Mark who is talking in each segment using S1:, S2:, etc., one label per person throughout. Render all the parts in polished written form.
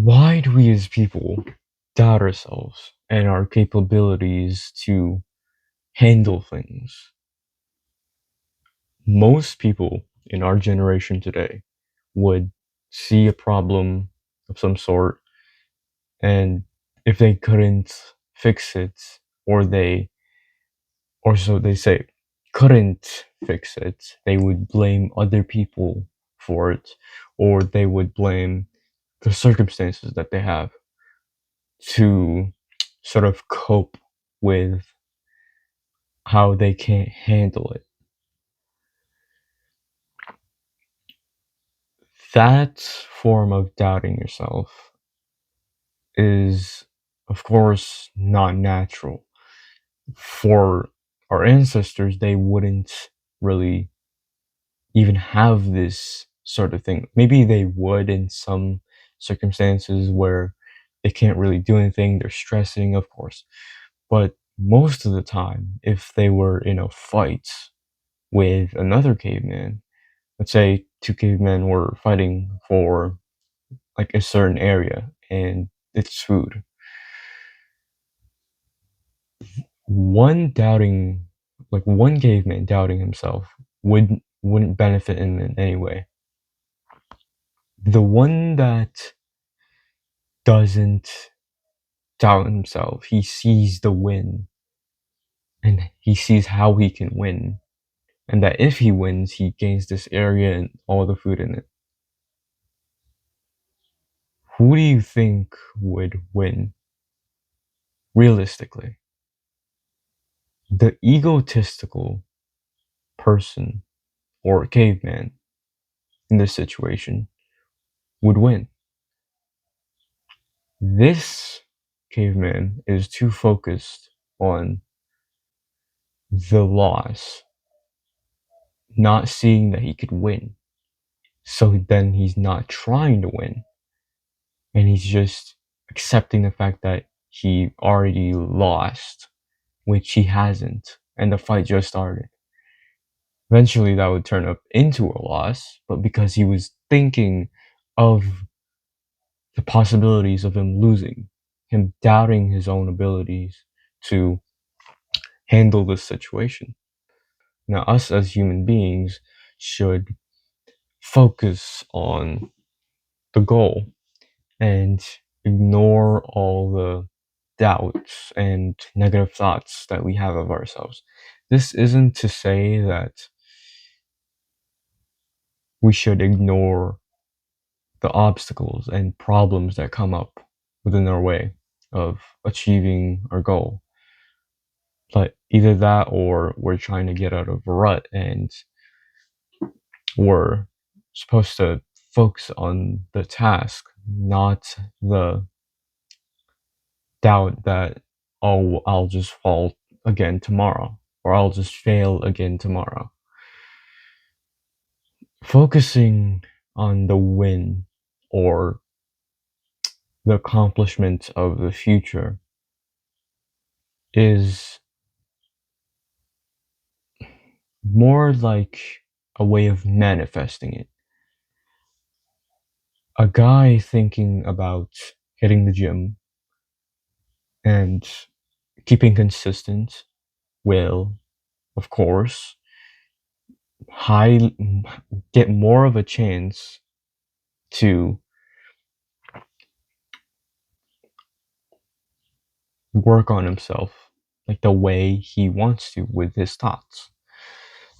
S1: Why do we as people doubt ourselves and our capabilities to handle things? Most people in our generation today would see a problem of some sort, and if they couldn't fix it, or or so they say, couldn't fix it, they would blame other people for it, or they would blame the circumstances that they have to sort of cope with how they can't handle it. That form of doubting yourself is, of course, not natural. For our ancestors, they wouldn't really even have this sort of thing. Maybe they would in some circumstances where they can't really do anything, they're stressing, of course. But most of the time, if they were in a fight with another caveman, let's say two cavemen were fighting for like a certain area and it's food. One doubting, like one caveman doubting himself wouldn't benefit him in any way. The one that doesn't doubt himself, he sees the win and he sees how he can win, and that if he wins, he gains this area and all the food in it. Who do you think would win realistically? The egotistical person or caveman in this situation would win. This caveman is too focused on the loss, not seeing that he could win. So then he's not trying to win, and he's just accepting the fact that he already lost, which he hasn't, and the fight just started. Eventually, that would turn up into a loss, but because he was thinking of the possibilities of him losing, him doubting his own abilities to handle this situation. Now, us as human beings should focus on the goal and ignore all the doubts and negative thoughts that we have of ourselves. This isn't to say that we should ignore the obstacles and problems that come up within our way of achieving our goal. But either that or we're trying to get out of a rut and we're supposed to focus on the task, not the doubt that, oh, I'll just fall again tomorrow or I'll just fail again tomorrow. Focusing on the win or the accomplishment of the future is more like a way of manifesting it. A guy thinking about hitting the gym and keeping consistent will, of course, high get more of a chance to work on himself like the way he wants to with his thoughts.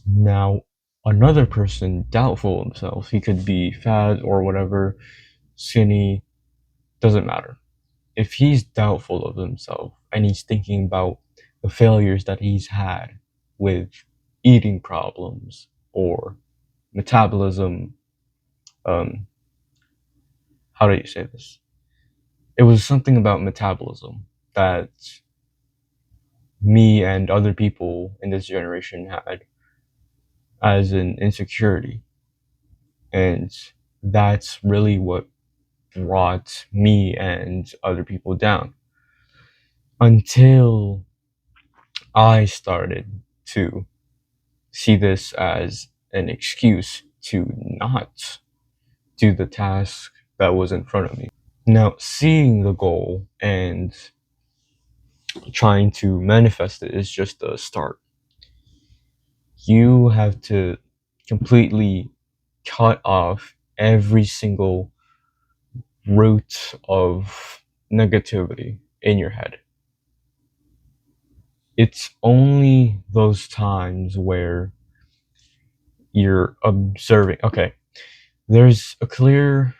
S1: Now, another person doubtful of himself, he could be fat or whatever, skinny, doesn't matter. If he's doubtful of himself and he's thinking about the failures that he's had with eating problems or metabolism, um, how do you say this? It was something about metabolism that me and other people in this generation had as an insecurity. And that's really what brought me and other people down until I started to see this as an excuse to not do the task that was in front of me. Now, seeing the goal and trying to manifest it is just a start. You have to completely cut off every single root of negativity in your head. It's only those times where you're observing. Okay, there's a clear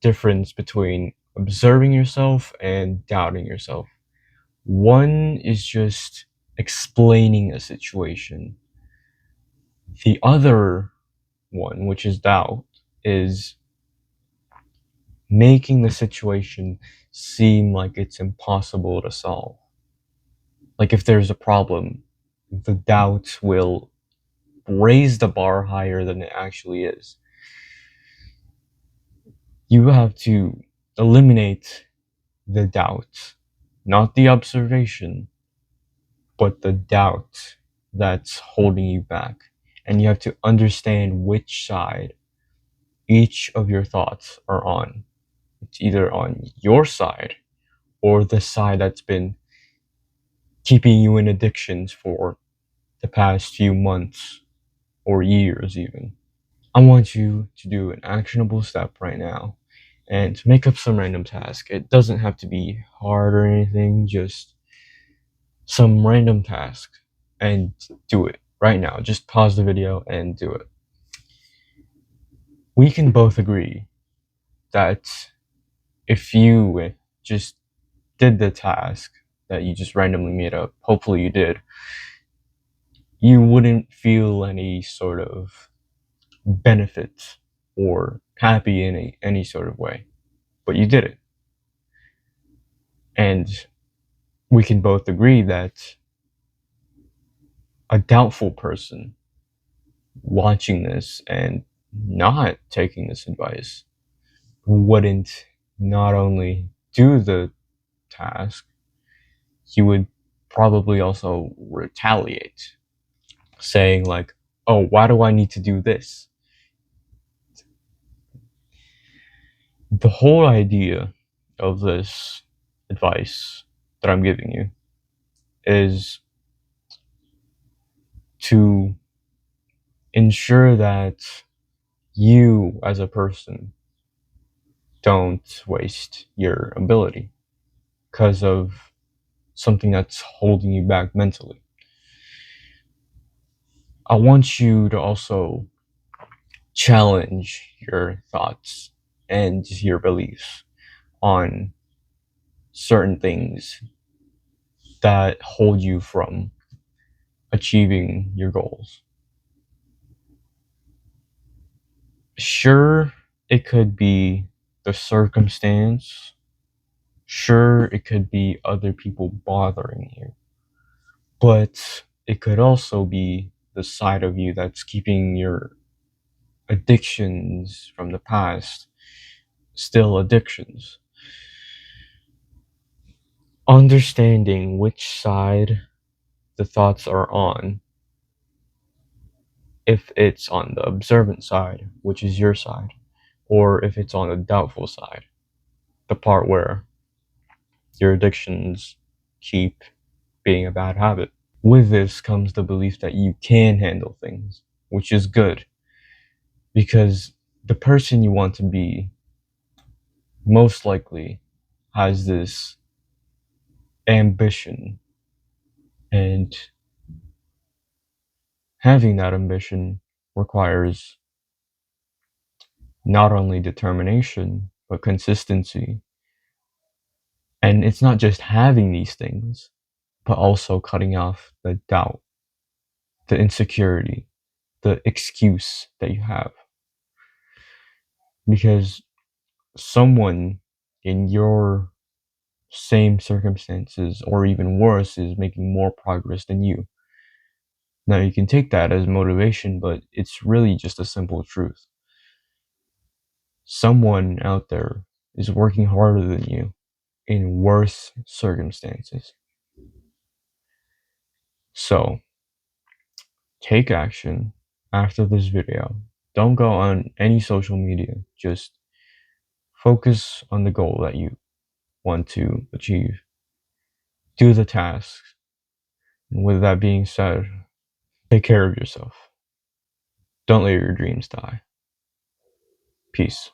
S1: difference between observing yourself and doubting yourself. One is just explaining a situation. The other one, which is doubt, is making the situation seem like it's impossible to solve. Like if there's a problem, the doubt will raise the bar higher than it actually is. You have to eliminate the doubt, not the observation, but the doubt that's holding you back. And you have to understand which side each of your thoughts are on. It's either on your side or the side that's been keeping you in addictions for the past few months or years, even. I want you to do an actionable step right now and make up some random task. It doesn't have to be hard or anything, just some random task and do it right now. Just pause the video and do it. We can both agree that if you just did the task that you just randomly made up, hopefully you did, you wouldn't feel any sort of benefit or happy in any sort of way. But you did it. And we can both agree that a doubtful person watching this and not taking this advice wouldn't not only do the task, he would probably also retaliate, saying like, oh, why do I need to do this? The whole idea of this advice that I'm giving you is to ensure that you as a person don't waste your ability because of something that's holding you back mentally. I want you to also challenge your thoughts and your beliefs on certain things that hold you from achieving your goals. Sure, it could be the circumstance. Sure, it could be other people bothering you. But it could also be the side of you that's keeping your addictions from the past still addictions. Understanding which side the thoughts are on, if it's on the observant side, which is your side, or if it's on the doubtful side, the part where your addictions keep being a bad habit. With this comes the belief that you can handle things, which is good, because the person you want to be most likely has this ambition, and having that ambition requires not only determination but consistency. And it's not just having these things, but also cutting off the doubt, the insecurity, the excuse that you have. Because someone in your same circumstances or even worse is making more progress than you. Now you can take that as motivation, but it's really just a simple truth. Someone out there is working harder than you in worse circumstances. So take action after this video. Don't go on any social media. Just Focus on the goal that you want to achieve. Do the tasks. And with that being said, take care of yourself. Don't let your dreams die. Peace.